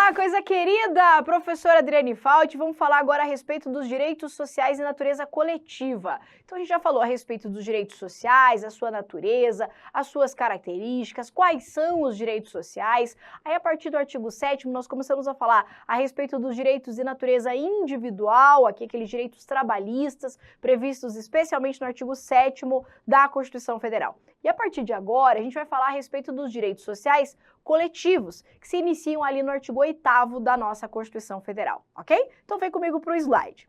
Olá, coisa querida! Professora Adriane Fauti, vamos falar agora a respeito dos direitos sociais e natureza coletiva. Então, a gente já falou a respeito dos direitos sociais, a sua natureza, as suas características, quais são os direitos sociais. Aí, a partir do artigo 7º, nós começamos a falar a respeito dos direitos de natureza individual, aqui aqueles direitos trabalhistas, previstos especialmente no artigo 7º da Constituição Federal. E a partir de agora, a gente vai falar a respeito dos direitos sociais coletivos, que se iniciam ali no artigo 8º da nossa Constituição Federal, ok? Então vem comigo para o slide.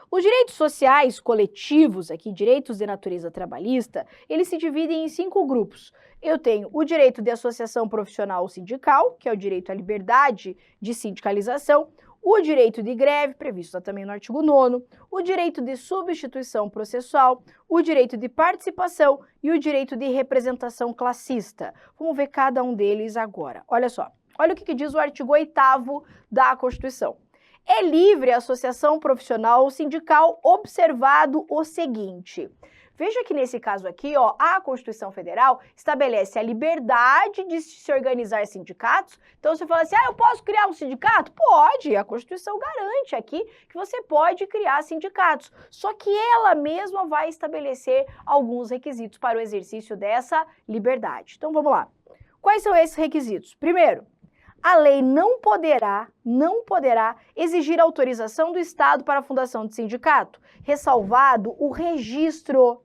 Os direitos sociais coletivos, aqui, direitos de natureza trabalhista, eles se dividem em 5 grupos. Eu tenho o direito de associação profissional ou sindical, que é o direito à liberdade de sindicalização, o direito de greve, previsto também no artigo 9º, o direito de substituição processual, o direito de participação e o direito de representação classista. Vamos ver cada um deles agora. Olha só, olha o que diz o artigo 8º da Constituição. É livre a associação profissional ou sindical, observado o seguinte. Veja que nesse caso aqui, ó, a Constituição Federal estabelece a liberdade de se organizar sindicatos. Então, você fala assim, eu posso criar um sindicato? Pode, a Constituição garante aqui que você pode criar sindicatos. Só que ela mesma vai estabelecer alguns requisitos para o exercício dessa liberdade. Então, vamos lá. Quais são esses requisitos? Primeiro, a lei não poderá exigir autorização do Estado para a fundação de sindicato, ressalvado o registro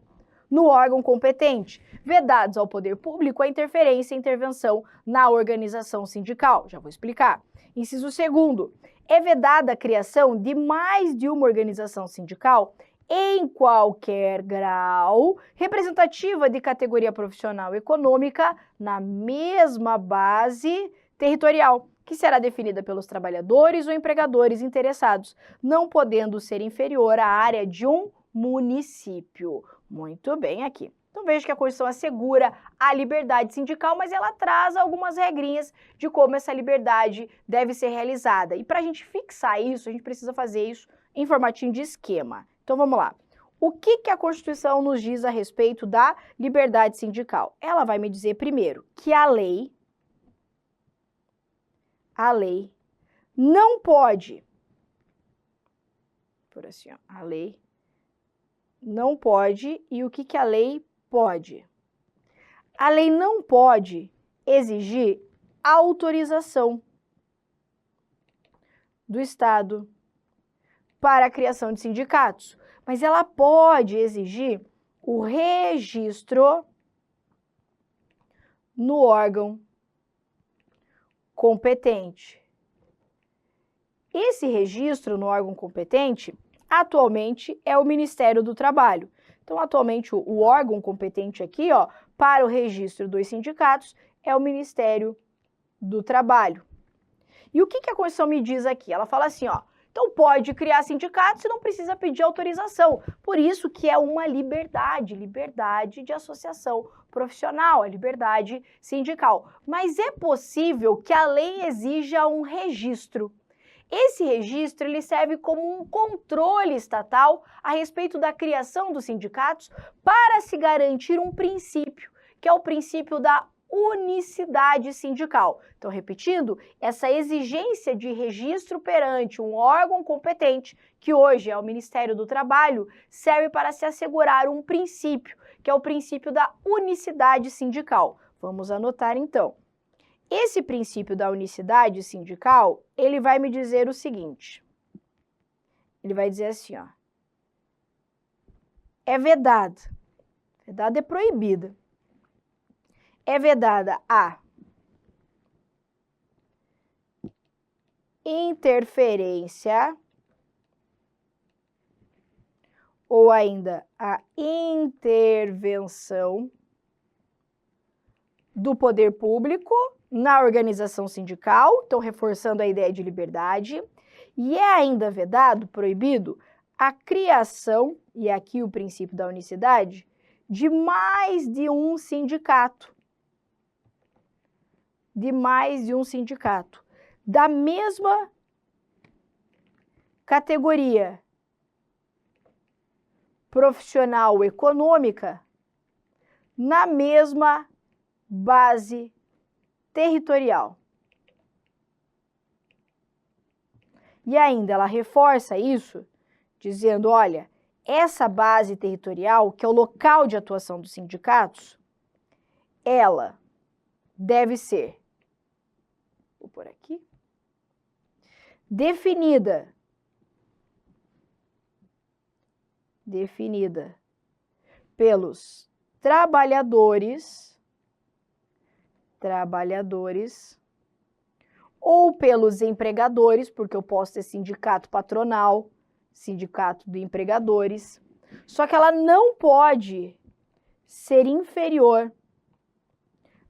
no órgão competente, vedados ao poder público a interferência e intervenção na organização sindical. Já vou explicar. Inciso 2º, é vedada a criação de mais de uma organização sindical em qualquer grau, representativa de categoria profissional econômica, na mesma base territorial, que será definida pelos trabalhadores ou empregadores interessados, não podendo ser inferior à área de um município. Muito bem aqui. Então veja que a Constituição assegura a liberdade sindical, mas ela traz algumas regrinhas de como essa liberdade deve ser realizada. E para a gente fixar isso, a gente precisa fazer isso em formatinho de esquema. Então vamos lá. O que a Constituição nos diz a respeito da liberdade sindical? Ela vai me dizer primeiro que a lei não pode, por assim, ó, a lei não pode, e o que a lei pode? A lei não pode exigir autorização do Estado para a criação de sindicatos, mas ela pode exigir o registro no órgão competente. Esse registro no órgão competente, atualmente, é o Ministério do Trabalho. Então, atualmente, o órgão competente aqui, ó, para o registro dos sindicatos é o Ministério do Trabalho. E o que a Constituição me diz aqui? Ela fala assim, ó, então pode criar sindicatos e não precisa pedir autorização. Por isso que é uma liberdade de associação profissional, a liberdade sindical. Mas é possível que a lei exija um registro. Esse registro ele serve como um controle estatal a respeito da criação dos sindicatos para se garantir um princípio, que é o princípio da unicidade sindical. Então, repetindo, essa exigência de registro perante um órgão competente, que hoje é o Ministério do Trabalho, serve para se assegurar um princípio, que é o princípio da unicidade sindical. Vamos anotar então. Esse princípio da unicidade sindical, ele vai me dizer o seguinte. Ele vai dizer assim, ó. É vedada. Vedada é proibida. É vedada a interferência ou ainda a intervenção do poder público na organização sindical, então reforçando a ideia de liberdade, e é ainda vedado, proibido, a criação, e aqui o princípio da unicidade, de mais de um sindicato. Da mesma categoria profissional econômica, na mesma base territorial. E ainda ela reforça isso, dizendo, olha, essa base territorial, que é o local de atuação dos sindicatos, ela deve ser, vou por aqui, definida pelos trabalhadores ou pelos empregadores, porque eu posso ter sindicato patronal, sindicato de empregadores, só que ela não pode ser inferior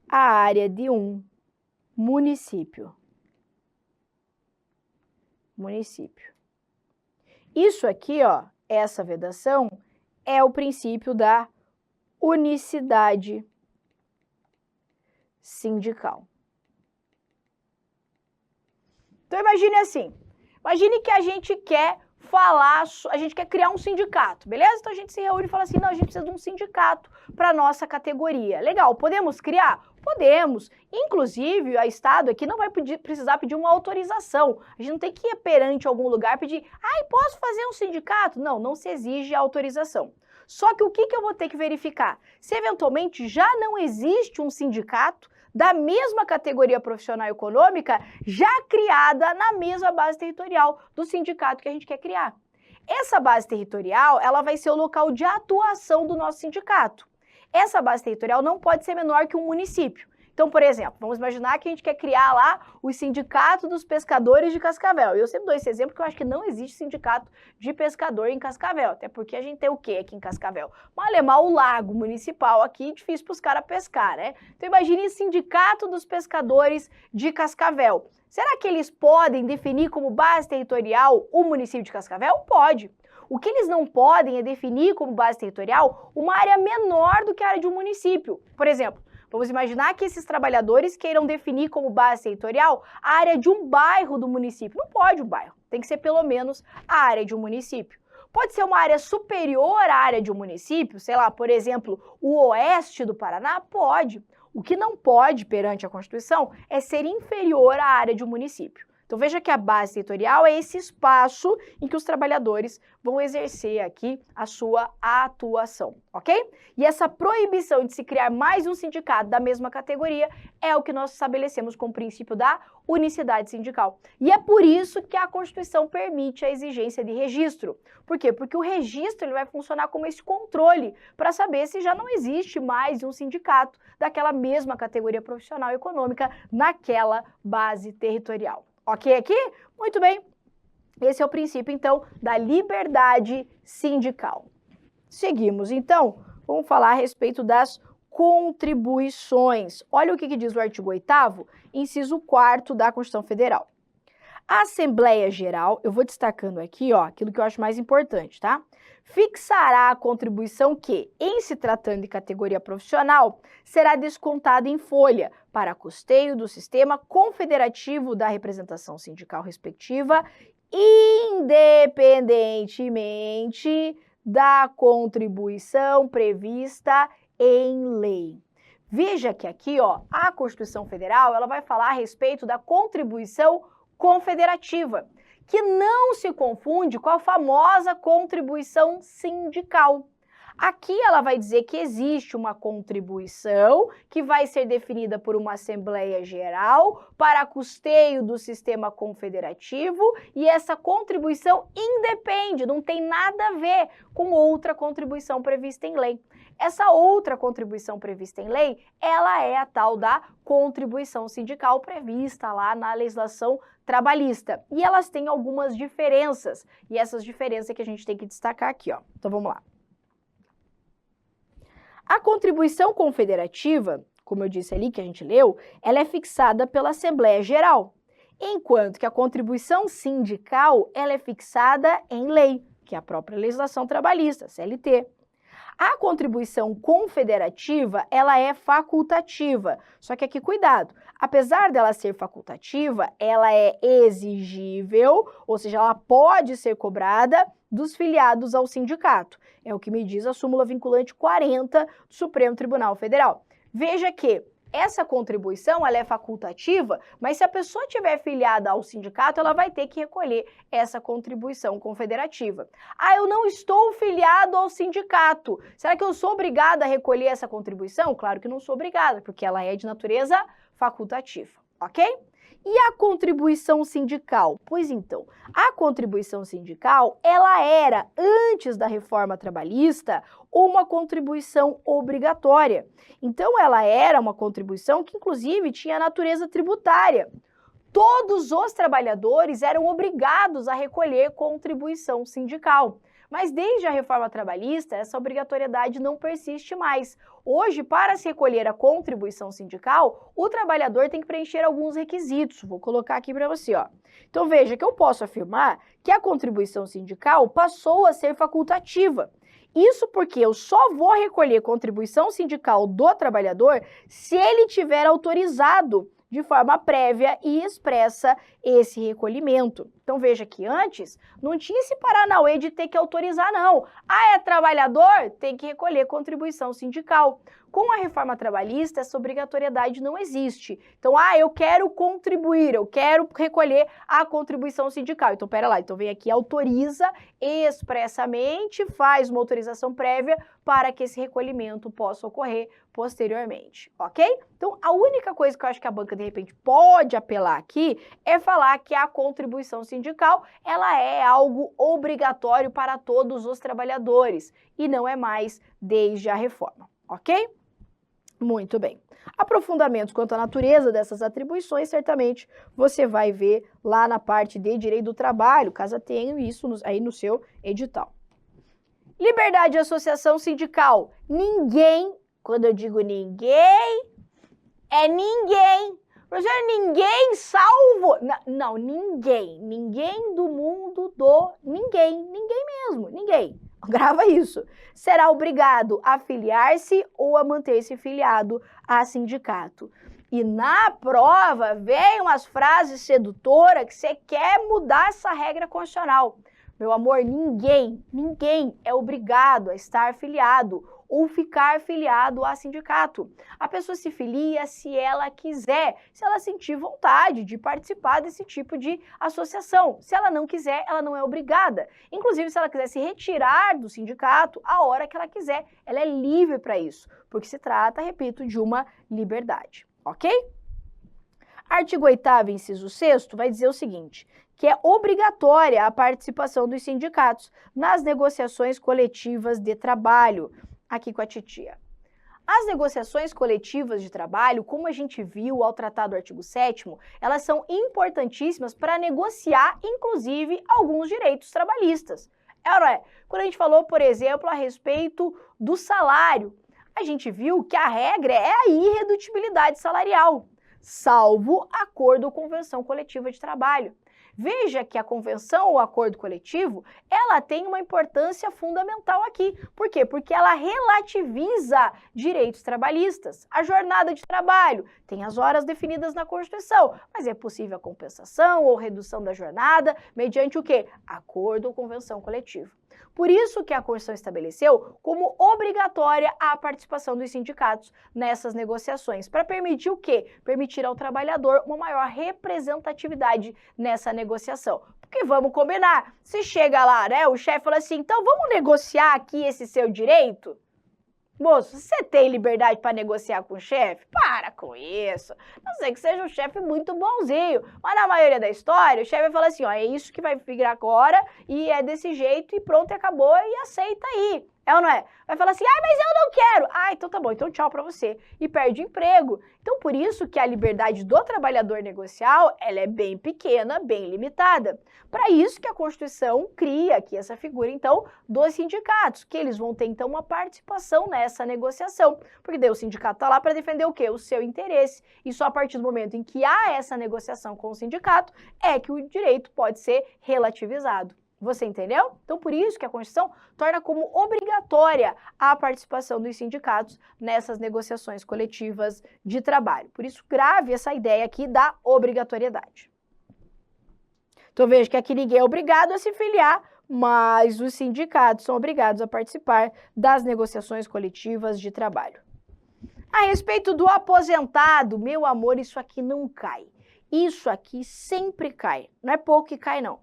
à área de um município. Isso aqui, ó, essa vedação é o princípio da unicidade sindical. Então imagine assim, imagine que a gente quer criar um sindicato, beleza? Então a gente se reúne e fala assim, não, a gente precisa de um sindicato para nossa categoria. Legal, podemos criar? Podemos. Inclusive, o Estado aqui não vai precisar pedir uma autorização. A gente não tem que ir perante algum lugar e pedir, posso fazer um sindicato? Não, não se exige autorização. Só que o que eu vou ter que verificar? Se eventualmente já não existe um sindicato da mesma categoria profissional e econômica já criada na mesma base territorial do sindicato que a gente quer criar. Essa base territorial, ela vai ser o local de atuação do nosso sindicato. Essa base territorial não pode ser menor que um município. Então, por exemplo, vamos imaginar que a gente quer criar lá o Sindicato dos Pescadores de Cascavel. E eu sempre dou esse exemplo porque eu acho que não existe sindicato de pescador em Cascavel, até porque a gente tem o quê aqui em Cascavel? Malemar o lago municipal aqui, difícil para os caras pescar, né? Então imagine o Sindicato dos Pescadores de Cascavel. Será que eles podem definir como base territorial o município de Cascavel? Pode. O que eles não podem é definir como base territorial uma área menor do que a área de um município. Por exemplo, vamos imaginar que esses trabalhadores queiram definir como base territorial a área de um bairro do município. Não pode o bairro, tem que ser pelo menos a área de um município. Pode ser uma área superior à área de um município, sei lá, por exemplo, o oeste do Paraná? Pode. O que não pode, perante a Constituição, é ser inferior à área de um município. Então veja que a base territorial é esse espaço em que os trabalhadores vão exercer aqui a sua atuação, ok? E essa proibição de se criar mais um sindicato da mesma categoria é o que nós estabelecemos como princípio da unicidade sindical. E é por isso que a Constituição permite a exigência de registro. Por quê? Porque o registro ele vai funcionar como esse controle para saber se já não existe mais um sindicato daquela mesma categoria profissional e econômica naquela base territorial. Ok aqui? Muito bem. Esse é o princípio, então, da liberdade sindical. Seguimos, então, vamos falar a respeito das contribuições. Olha o que diz o artigo 8º, inciso 4º da Constituição Federal. A Assembleia Geral, eu vou destacando aqui, ó, aquilo que eu acho mais importante, tá? Fixará a contribuição que, em se tratando de categoria profissional, será descontada em folha para custeio do sistema confederativo da representação sindical respectiva, independentemente da contribuição prevista em lei. Veja que aqui, ó, a Constituição Federal, ela vai falar a respeito da contribuição confederativa, que não se confunde com a famosa contribuição sindical. Aqui ela vai dizer que existe uma contribuição que vai ser definida por uma Assembleia Geral para custeio do sistema confederativo e essa contribuição independe, não tem nada a ver com outra contribuição prevista em lei. Essa outra contribuição prevista em lei, ela é a tal da contribuição sindical prevista lá na legislação trabalhista. E elas têm algumas diferenças, e essas diferenças que a gente tem que destacar aqui, ó. Então vamos lá. A contribuição confederativa, como eu disse ali, que a gente leu, ela é fixada pela Assembleia Geral, enquanto que a contribuição sindical, ela é fixada em lei, que é a própria legislação trabalhista, CLT. A contribuição confederativa, ela é facultativa, só que aqui cuidado, apesar dela ser facultativa, ela é exigível, ou seja, ela pode ser cobrada dos filiados ao sindicato. É o que me diz a súmula vinculante 40 do Supremo Tribunal Federal. Veja que essa contribuição ela é facultativa, mas se a pessoa estiver filiada ao sindicato, ela vai ter que recolher essa contribuição confederativa. Ah, eu não estou filiado ao sindicato. Será que eu sou obrigada a recolher essa contribuição? Claro que não sou obrigada, porque ela é de natureza facultativa, ok? E a contribuição sindical? Pois então, a contribuição sindical, ela era, antes da reforma trabalhista, uma contribuição obrigatória. Então, ela era uma contribuição que, inclusive, tinha natureza tributária. Todos os trabalhadores eram obrigados a recolher contribuição sindical. Mas desde a reforma trabalhista, essa obrigatoriedade não persiste mais. Hoje, para se recolher a contribuição sindical, o trabalhador tem que preencher alguns requisitos. Vou colocar aqui para você, ó. Então veja que eu posso afirmar que a contribuição sindical passou a ser facultativa. Isso porque eu só vou recolher contribuição sindical do trabalhador se ele tiver autorizado de forma prévia e expressa esse recolhimento. Então veja que antes não tinha esse paranauê de ter que autorizar não. Ah, é trabalhador? Tem que recolher contribuição sindical. Com a reforma trabalhista, essa obrigatoriedade não existe. Então, eu quero contribuir, eu quero recolher a contribuição sindical. Então, pera lá, então vem aqui, autoriza expressamente, faz uma autorização prévia para que esse recolhimento possa ocorrer posteriormente, ok? Então, a única coisa que eu acho que a banca, de repente, pode apelar aqui é falar que a contribuição sindical, ela é algo obrigatório para todos os trabalhadores e não é mais desde a reforma, ok? Muito bem. Aprofundamentos quanto à natureza dessas atribuições, certamente você vai ver lá na parte de direito do trabalho, caso tenha isso aí no seu edital. Liberdade de associação sindical. Ninguém, quando eu digo ninguém, é ninguém. Professor, ninguém salvo. Não, ninguém. Ninguém do mundo do ninguém. Ninguém mesmo, ninguém. Grava isso. Será obrigado a filiar-se ou a manter-se filiado a sindicato. E na prova vem umas frases sedutoras que você quer mudar essa regra constitucional. Meu amor, ninguém é obrigado a estar filiado ou ficar filiado a sindicato. A pessoa se filia se ela quiser, se ela sentir vontade de participar desse tipo de associação. Se ela não quiser, ela não é obrigada. Inclusive, se ela quiser se retirar do sindicato a hora que ela quiser, ela é livre para isso, porque se trata, repito, de uma liberdade, ok? Artigo 8º, inciso 6º, vai dizer o seguinte, que é obrigatória a participação dos sindicatos nas negociações coletivas de trabalho. Aqui com a titia. As negociações coletivas de trabalho, como a gente viu ao tratar do artigo 7º, elas são importantíssimas para negociar, inclusive, alguns direitos trabalhistas. É ou não é? Quando a gente falou, por exemplo, a respeito do salário, a gente viu que a regra é a irredutibilidade salarial, salvo acordo ou convenção coletiva de trabalho. Veja que a convenção ou acordo coletivo, ela tem uma importância fundamental aqui. Por quê? Porque ela relativiza direitos trabalhistas. A jornada de trabalho tem as horas definidas na Constituição, mas é possível a compensação ou redução da jornada mediante o quê? Acordo ou convenção coletiva. Por isso que a Constituição estabeleceu como obrigatória a participação dos sindicatos nessas negociações, para permitir o quê? Permitir ao trabalhador uma maior representatividade nessa negociação. Porque vamos combinar, se chega lá, né, o chefe fala assim, então vamos negociar aqui esse seu direito? Moço, você tem liberdade para negociar com o chefe? Para com isso. Não sei que seja um chefe muito bonzinho. Mas na maioria da história, o chefe vai falar assim, ó, é isso que vai virar agora e é desse jeito e pronto, acabou e aceita aí. É ou não é? Vai falar assim, mas eu não quero. Então tá bom, então tchau pra você. E perde o emprego. Então por isso que a liberdade do trabalhador negocial, ela é bem pequena, bem limitada. Para isso que a Constituição cria aqui essa figura, então, dos sindicatos, que eles vão ter, então, uma participação nessa negociação. Porque daí o sindicato tá lá para defender o quê? O seu interesse. E só a partir do momento em que há essa negociação com o sindicato, é que o direito pode ser relativizado. Você entendeu? Então, por isso que a Constituição torna como obrigatória a participação dos sindicatos nessas negociações coletivas de trabalho. Por isso, grave essa ideia aqui da obrigatoriedade. Então, veja que aqui ninguém é obrigado a se filiar, mas os sindicatos são obrigados a participar das negociações coletivas de trabalho. A respeito do aposentado, meu amor, isso aqui não cai. Isso aqui sempre cai. Não é pouco que cai, não.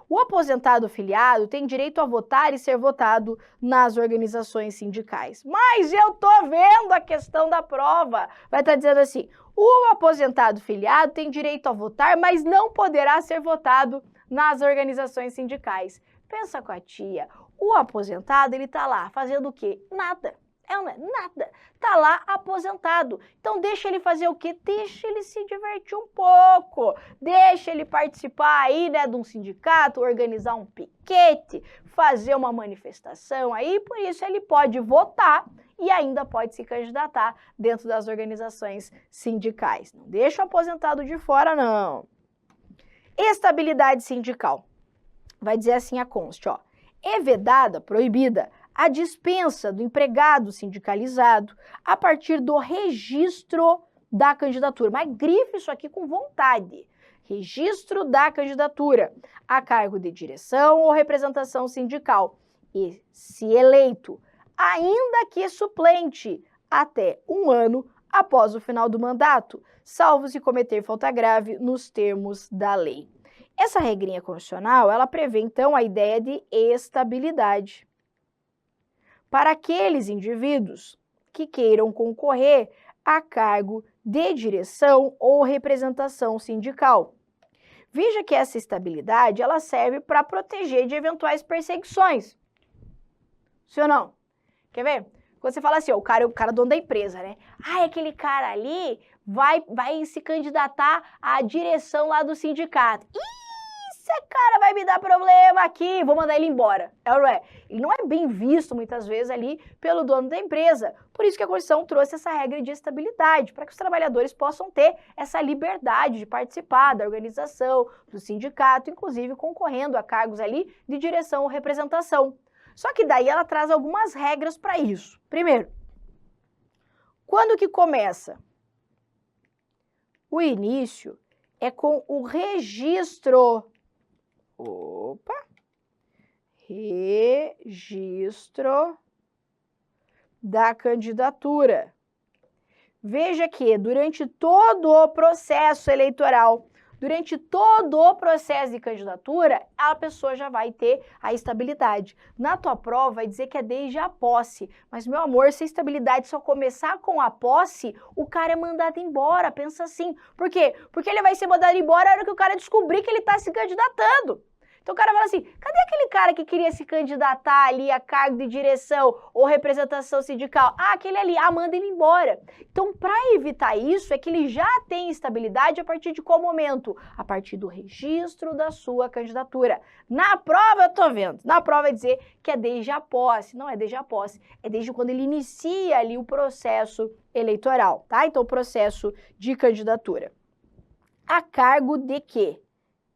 O aposentado filiado tem direito a votar e ser votado nas organizações sindicais. Mas eu tô vendo a questão da prova. Vai estar dizendo assim, o aposentado filiado tem direito a votar, mas não poderá ser votado nas organizações sindicais. Pensa com a tia, o aposentado, ele tá lá fazendo o quê? Nada. Nada. Tá lá aposentado. Então deixa ele fazer o quê? Deixa ele se divertir um pouco. Deixa ele participar aí, né, de um sindicato, organizar um piquete, fazer uma manifestação aí, por isso ele pode votar e ainda pode se candidatar dentro das organizações sindicais. Não deixa o aposentado de fora, não. Estabilidade sindical. Vai dizer assim a conste, ó. É vedada, proibida, a dispensa do empregado sindicalizado a partir do registro da candidatura. Mas grife isso aqui com vontade. Registro da candidatura a cargo de direção ou representação sindical. E, se eleito, ainda que suplente, até 1 ano após o final do mandato, salvo se cometer falta grave nos termos da lei. Essa regrinha constitucional, ela prevê, então, a ideia de estabilidade para aqueles indivíduos que queiram concorrer a cargo de direção ou representação sindical. Veja que essa estabilidade, ela serve para proteger de eventuais perseguições. Sim ou não? Quer ver? Quando você fala assim, ó, o cara dono da empresa, né? Ah, aquele cara ali vai se candidatar à direção lá do sindicato. Esse cara vai me dar problema aqui, vou mandar ele embora. É ou não é? Ele não é bem visto, muitas vezes, ali pelo dono da empresa. Por isso que a Constituição trouxe essa regra de estabilidade, para que os trabalhadores possam ter essa liberdade de participar da organização, do sindicato, inclusive concorrendo a cargos ali de direção ou representação. Só que daí ela traz algumas regras para isso. Primeiro, quando que começa? O início é com o registro. Registro da candidatura. Veja que durante todo o processo eleitoral, durante todo o processo de candidatura, a pessoa já vai ter a estabilidade. Na tua prova vai dizer que é desde a posse. Mas, meu amor, se a estabilidade só começar com a posse, o cara é mandado embora. Pensa assim. Por quê? Porque ele vai ser mandado embora na hora que o cara descobrir que ele está se candidatando. Então o cara fala assim, cadê aquele cara que queria se candidatar ali a cargo de direção ou representação sindical? Ah, aquele ali, manda ele embora. Então, para evitar isso, é que ele já tem estabilidade a partir de qual momento? A partir do registro da sua candidatura. Na prova, eu tô vendo, na prova vai dizer que é desde a posse. Não é desde a posse, é desde quando ele inicia ali o processo eleitoral, tá? Então, o processo de candidatura. A cargo de quê?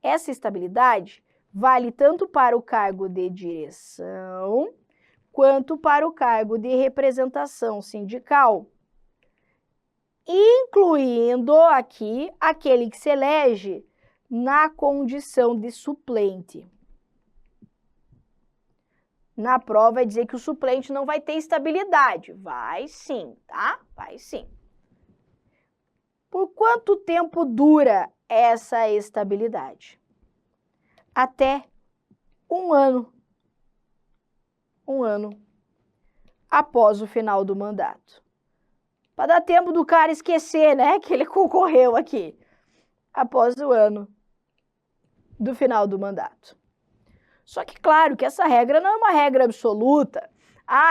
Essa estabilidade vale tanto para o cargo de direção, quanto para o cargo de representação sindical, incluindo aqui aquele que se elege na condição de suplente. Na prova vai dizer que o suplente não vai ter estabilidade. Vai sim, tá? Vai sim. Por quanto tempo dura essa estabilidade? Até 1 ano. 1 ano após o final do mandato. Para dar tempo do cara esquecer, né, que ele concorreu aqui. Após o ano do final do mandato. Só que, claro, que essa regra não é uma regra absoluta.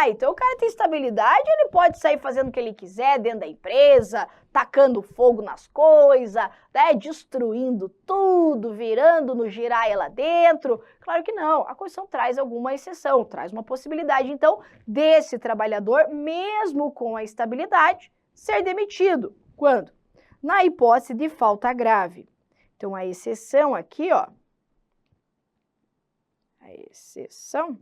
Então o cara tem estabilidade, ele pode sair fazendo o que ele quiser dentro da empresa, tacando fogo nas coisas, né, destruindo tudo, virando no giraia lá dentro. Claro que não, a Constituição traz alguma exceção, traz uma possibilidade, então, desse trabalhador, mesmo com a estabilidade, ser demitido. Quando? Na hipótese de falta grave. Então, a exceção aqui, ó, a exceção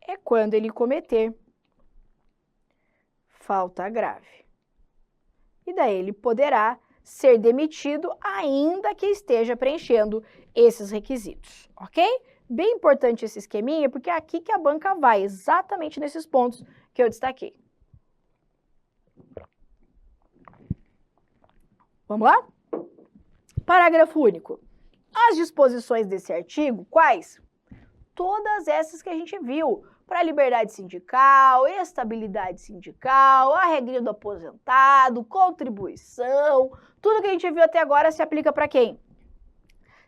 é quando ele cometer falta grave. E daí ele poderá ser demitido ainda que esteja preenchendo esses requisitos, ok? Bem importante esse esqueminha, porque é aqui que a banca vai, exatamente nesses pontos que eu destaquei. Vamos lá? Parágrafo único. As disposições desse artigo, quais? Todas essas que a gente viu, para liberdade sindical, estabilidade sindical, a regrinha do aposentado, contribuição, tudo que a gente viu até agora se aplica para quem?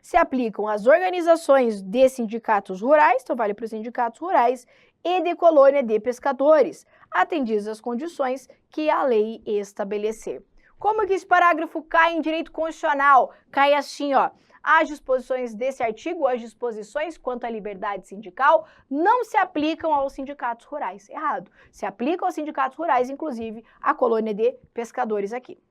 Se aplicam às organizações de sindicatos rurais, então vale para os sindicatos rurais, e de colônia de pescadores, atendidas as condições que a lei estabelecer. Como que esse parágrafo cai em direito constitucional? Cai assim, ó. As disposições desse artigo, as disposições quanto à liberdade sindical, não se aplicam aos sindicatos rurais. Errado. Se aplicam aos sindicatos rurais, inclusive a colônia de pescadores aqui.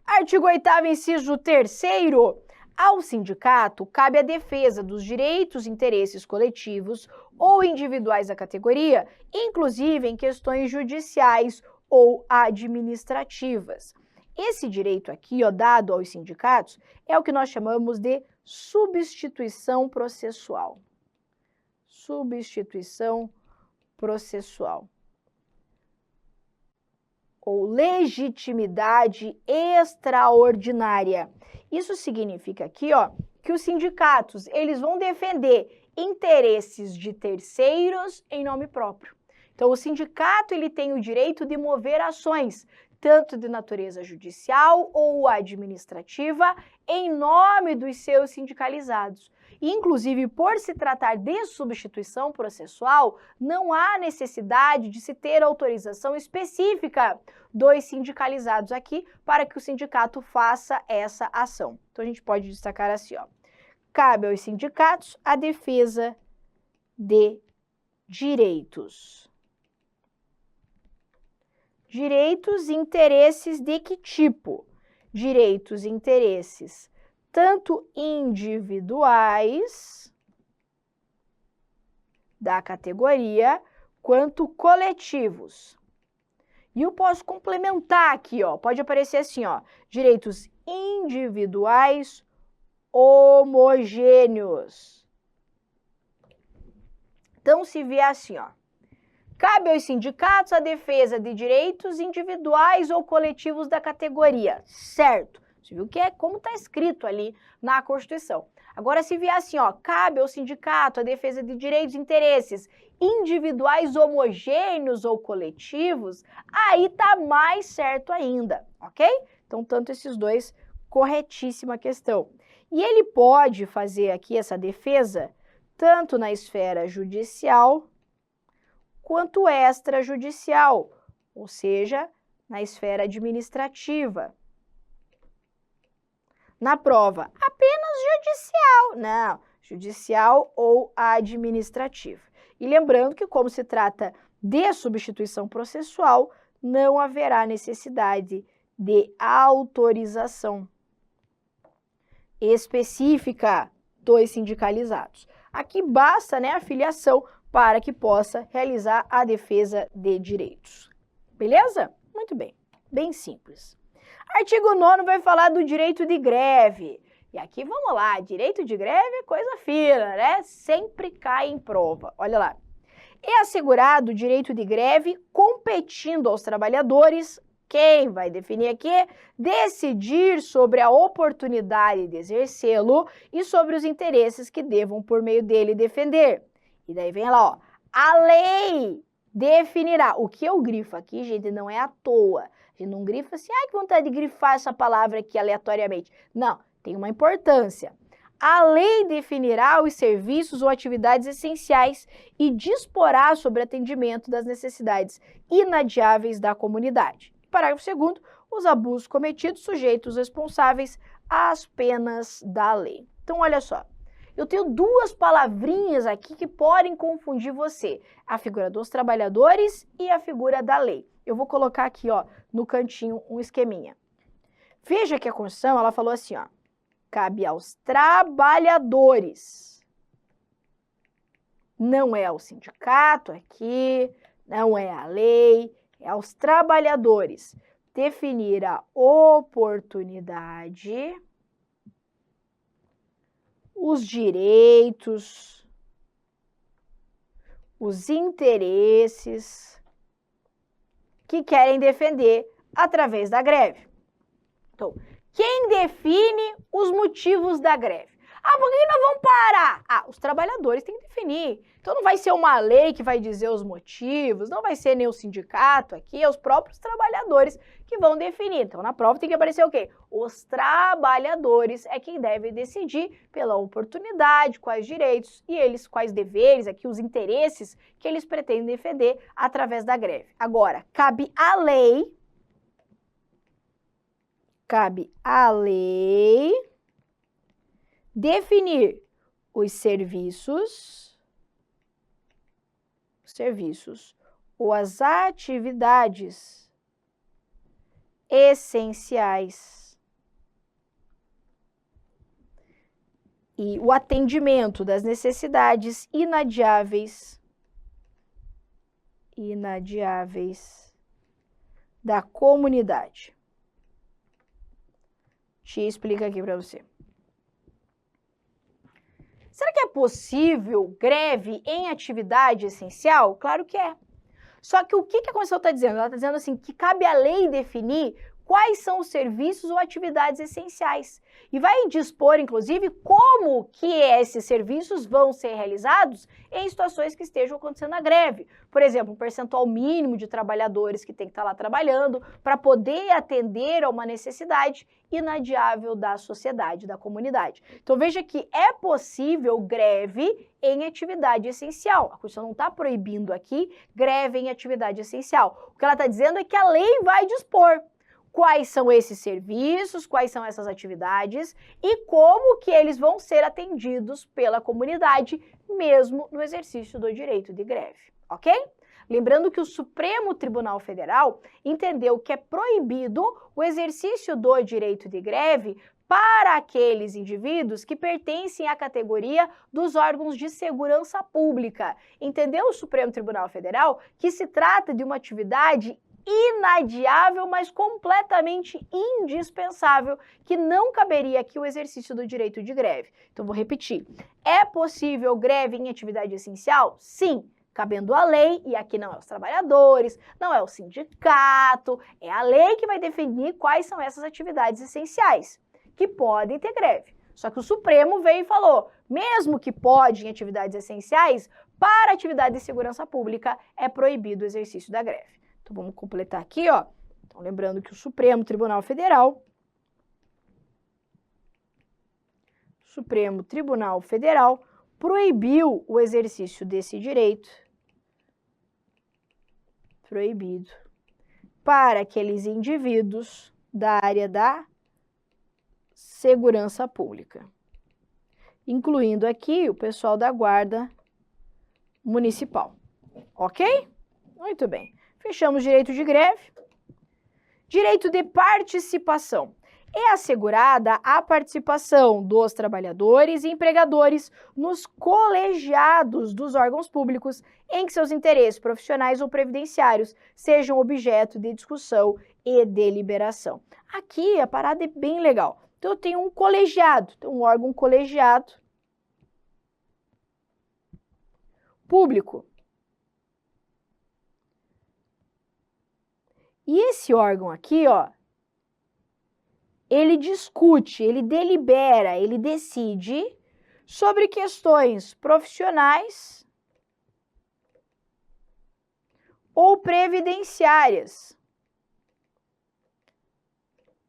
Artigo 8º, inciso 3º. Ao sindicato, cabe a defesa dos direitos e interesses coletivos ou individuais da categoria, inclusive em questões judiciais ou administrativas. Esse direito aqui, ó, dado aos sindicatos, é o que nós chamamos de substituição processual. Substituição processual. Ou legitimidade extraordinária. Isso significa aqui, ó, que os sindicatos, eles vão defender interesses de terceiros em nome próprio. Então, o sindicato, ele tem o direito de mover ações, tanto de natureza judicial ou administrativa, em nome dos seus sindicalizados. Inclusive, por se tratar de substituição processual, não há necessidade de se ter autorização específica dos sindicalizados aqui para que o sindicato faça essa ação. Então, a gente pode destacar assim, ó. Cabe aos sindicatos a defesa de direitos. Direitos e interesses de que tipo? Direitos e interesses tanto individuais da categoria quanto coletivos. E eu posso complementar aqui, ó, pode aparecer assim, ó, direitos individuais homogêneos. Então, se vier assim, ó, cabe aos sindicatos a defesa de direitos individuais ou coletivos da categoria, certo? Você viu que é como está escrito ali na Constituição. Agora, se vier assim, ó, cabe ao sindicato a defesa de direitos e interesses individuais homogêneos ou coletivos, aí tá mais certo ainda, ok? Então, tanto esses dois, corretíssima questão. E ele pode fazer aqui essa defesa tanto na esfera judicial quanto extrajudicial, ou seja, na esfera administrativa. Na prova, apenas judicial, não, judicial ou administrativa. E lembrando que, como se trata de substituição processual, não haverá necessidade de autorização específica dos sindicalizados. Aqui basta, né, a filiação para que possa realizar a defesa de direitos. Beleza? Muito bem, bem simples. Artigo 9º vai falar do direito de greve. E aqui, vamos lá, direito de greve é coisa fina, né? Sempre cai em prova. Olha lá. É assegurado o direito de greve competindo aos trabalhadores, quem vai definir aqui, decidir sobre a oportunidade de exercê-lo e sobre os interesses que devam, por meio dele, defender. E daí vem lá, ó, a lei definirá. O que eu grifo aqui, gente, não é à toa. A gente não grifa assim, ai, que vontade de grifar essa palavra aqui aleatoriamente. Não, tem uma importância. A lei definirá os serviços ou atividades essenciais e disporá sobre atendimento das necessidades inadiáveis da comunidade. Parágrafo 2º, os abusos cometidos sujeitos responsáveis às penas da lei. Então, olha só. Eu tenho duas palavrinhas aqui que podem confundir você. A figura dos trabalhadores e a figura da lei. Eu vou colocar aqui, ó, no cantinho um esqueminha. Veja que a Constituição, ela falou assim, ó. Cabe aos trabalhadores. Não é ao sindicato aqui, não é a lei, é aos trabalhadores. Definir a oportunidade, os direitos, os interesses que querem defender através da greve. Então, quem define os motivos da greve? Ah, por que nós vamos parar? Ah, os trabalhadores têm que definir. Então não vai ser uma lei que vai dizer os motivos, não vai ser nem o sindicato aqui, é os próprios trabalhadores que vão definir. Então na prova tem que aparecer o quê? Os trabalhadores é quem deve decidir pela oportunidade, quais direitos e eles quais deveres, aqui os interesses que eles pretendem defender através da greve. Agora, cabe à lei definir os serviços ou as atividades essenciais e o atendimento das necessidades inadiáveis da comunidade. Te explica aqui para você. Será que é possível greve em atividade essencial? Claro que é. Só que o que a Constituição está dizendo? Ela está dizendo assim que cabe à lei definir quais são os serviços ou atividades essenciais. E vai dispor, inclusive, como que esses serviços vão ser realizados em situações que estejam acontecendo a greve. Por exemplo, um percentual mínimo de trabalhadores que tem que estar lá trabalhando para poder atender a uma necessidade inadiável da sociedade, da comunidade. Então veja que é possível greve em atividade essencial. A Constituição não está proibindo aqui greve em atividade essencial. O que ela está dizendo é que a lei vai dispor quais são esses serviços, quais são essas atividades e como que eles vão ser atendidos pela comunidade, mesmo no exercício do direito de greve, ok? Lembrando que o Supremo Tribunal Federal entendeu que é proibido o exercício do direito de greve para aqueles indivíduos que pertencem à categoria dos órgãos de segurança pública. Entendeu o Supremo Tribunal Federal que se trata de uma atividade inadiável, mas completamente indispensável, que não caberia aqui o exercício do direito de greve. Então, vou repetir. É possível greve em atividade essencial? Sim, cabendo a lei, e aqui não é os trabalhadores, não é o sindicato, é a lei que vai definir quais são essas atividades essenciais, que podem ter greve. Só que o Supremo veio e falou, mesmo que pode em atividades essenciais, para atividade de segurança pública é proibido o exercício da greve. Então, vamos completar aqui, ó. Então, lembrando que o Supremo Tribunal Federal proibiu o exercício desse direito, proibido, para aqueles indivíduos da área da segurança pública, incluindo aqui o pessoal da Guarda Municipal, ok? Muito bem. Fechamos direito de greve. Direito de participação. É assegurada a participação dos trabalhadores e empregadores nos colegiados dos órgãos públicos em que seus interesses profissionais ou previdenciários sejam objeto de discussão e deliberação. Aqui a parada é bem legal. Então eu tenho um colegiado, um órgão colegiado público. E esse órgão aqui, ó, ele discute, ele delibera, ele decide sobre questões profissionais ou previdenciárias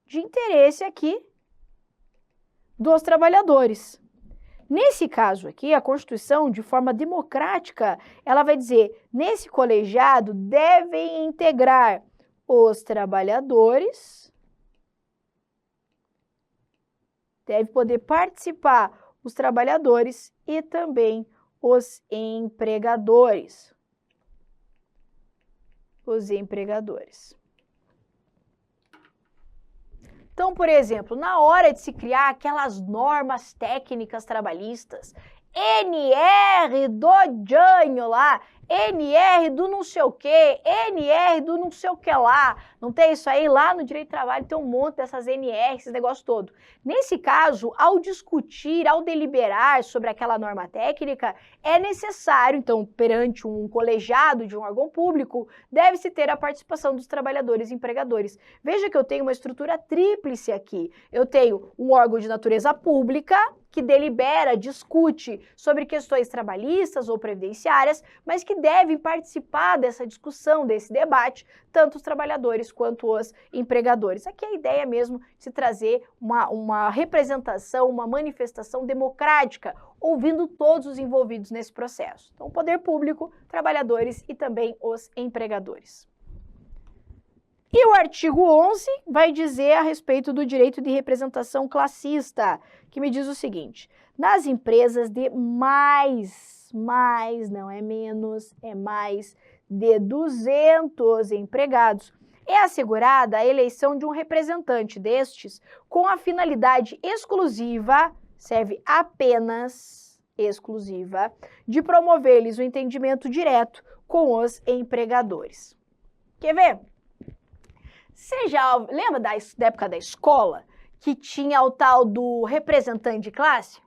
de interesse aqui dos trabalhadores. Nesse caso aqui, a Constituição, de forma democrática, ela vai dizer, nesse colegiado devem integrar os trabalhadores, deve poder participar os trabalhadores e também os empregadores. Então, por exemplo, na hora de se criar aquelas normas técnicas trabalhistas, NR do Janho lá, NR do não sei o quê, NR do não sei o que lá. Não tem isso aí? Lá no direito do trabalho tem um monte dessas NR, esses negócios todo. Nesse caso, ao discutir, ao deliberar sobre aquela norma técnica, é necessário, então, perante um colegiado de um órgão público, deve-se ter a participação dos trabalhadores e empregadores. Veja que eu tenho uma estrutura tríplice aqui. Eu tenho um órgão de natureza pública, que delibera, discute sobre questões trabalhistas ou previdenciárias, mas que devem participar dessa discussão, desse debate, tanto os trabalhadores quanto os empregadores. Aqui é a ideia mesmo de se trazer uma representação, uma manifestação democrática, ouvindo todos os envolvidos nesse processo. Então, o poder público, trabalhadores e também os empregadores. E o artigo 11 vai dizer a respeito do direito de representação classista, que me diz o seguinte: nas empresas de mais, não é menos, é mais de 200 empregados, é assegurada a eleição de um representante destes com a finalidade exclusiva, serve apenas exclusiva, de promover-lhes o entendimento direto com os empregadores. Quer ver? Você já lembra da época da escola, que tinha o tal do representante de classe?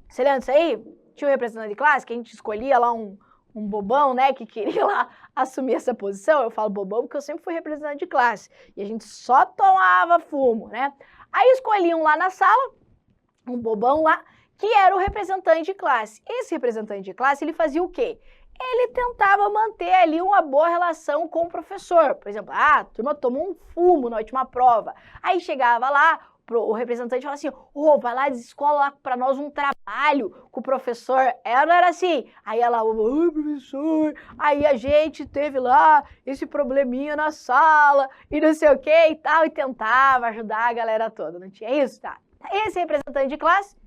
Você lembra disso aí? Tinha um representante de classe, que a gente escolhia lá um bobão, né, que queria lá assumir essa posição. Eu falo bobão porque eu sempre fui representante de classe. E a gente só tomava fumo, né? Aí escolhiam lá na sala, um bobão lá, que era o representante de classe. Esse representante de classe, ele fazia o quê? Ele tentava manter ali uma boa relação com o professor. Por exemplo, a turma tomou um fumo na última prova. Aí chegava lá, o representante falava assim: vai lá, descola lá para nós um trabalho com o professor. Ela não era assim. Aí ela, professor, aí a gente teve lá esse probleminha na sala e não sei o que e tal, e tentava ajudar a galera toda. Não tinha isso, tá? Esse representante de classe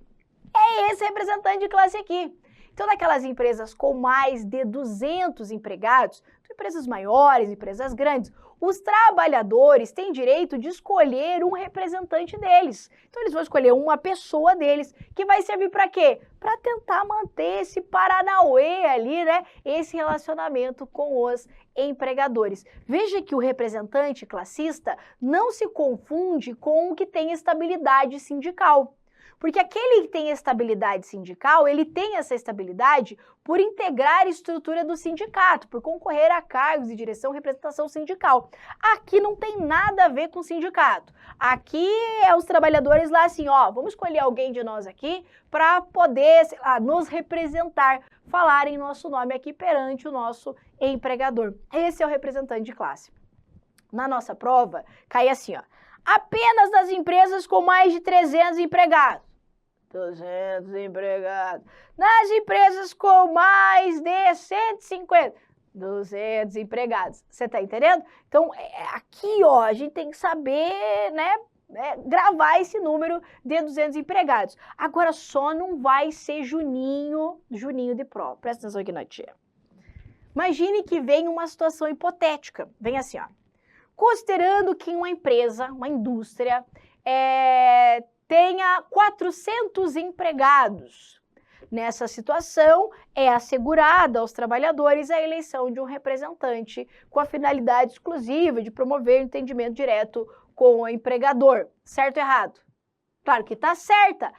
é esse representante de classe aqui. Então, naquelas empresas com mais de 200 empregados, empresas maiores, empresas grandes, os trabalhadores têm direito de escolher um representante deles. Então, eles vão escolher uma pessoa deles, que vai servir para quê? Para tentar manter esse paranauê ali, né? Esse relacionamento com os empregadores. Veja que o representante classista não se confunde com o que tem estabilidade sindical. Porque aquele que tem estabilidade sindical, ele tem essa estabilidade por integrar a estrutura do sindicato, por concorrer a cargos de direção e representação sindical. Aqui não tem nada a ver com sindicato. Aqui é os trabalhadores lá assim, vamos escolher alguém de nós aqui para poder, sei lá, nos representar, falar em nosso nome aqui perante o nosso empregador. Esse é o representante de classe. Na nossa prova, cai assim, apenas nas empresas com mais de 300 empregados. 200 empregados. Nas empresas com mais de 150, 200 empregados. Você tá entendendo? Então, aqui, a gente tem que saber, né, gravar esse número de 200 empregados. Agora, só não vai ser Juninho de prova. Presta atenção aqui na tia. Imagine que vem uma situação hipotética. Vem assim, considerando que uma empresa, uma indústria, tenha 400 empregados. Nessa situação, é assegurada aos trabalhadores a eleição de um representante com a finalidade exclusiva de promover o entendimento direto com o empregador. Certo ou errado? Claro que está certa.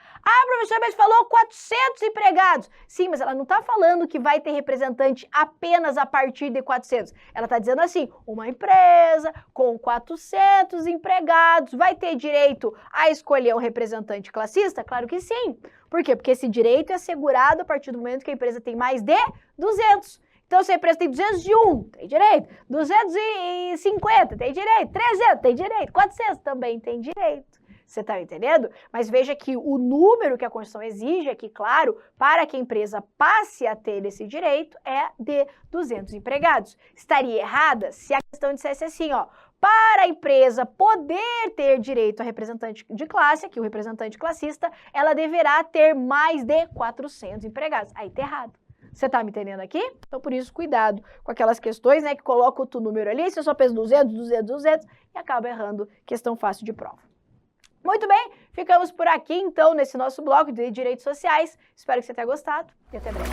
Professor, mas falou 400 empregados. Sim, mas ela não está falando que vai ter representante apenas a partir de 400. Ela está dizendo assim, uma empresa com 400 empregados vai ter direito a escolher um representante classista? Claro que sim. Por quê? Porque esse direito é assegurado a partir do momento que a empresa tem mais de 200. Então, se a empresa tem 201, tem direito. 250, tem direito. 300, tem direito. 400, também tem direito. Você está entendendo? Mas veja que o número que a Constituição exige aqui, claro, para que a empresa passe a ter esse direito é de 200 empregados. Estaria errada se a questão dissesse assim, para a empresa poder ter direito a representante de classe, aqui o representante classista, ela deverá ter mais de 400 empregados. Aí está errado. Você tá me entendendo aqui? Então, por isso, cuidado com aquelas questões, né, que colocam o número ali, você só pensa 200 e acaba errando questão fácil de prova. Muito bem, ficamos por aqui, então, nesse nosso bloco de Direitos Sociais. Espero que você tenha gostado e até breve.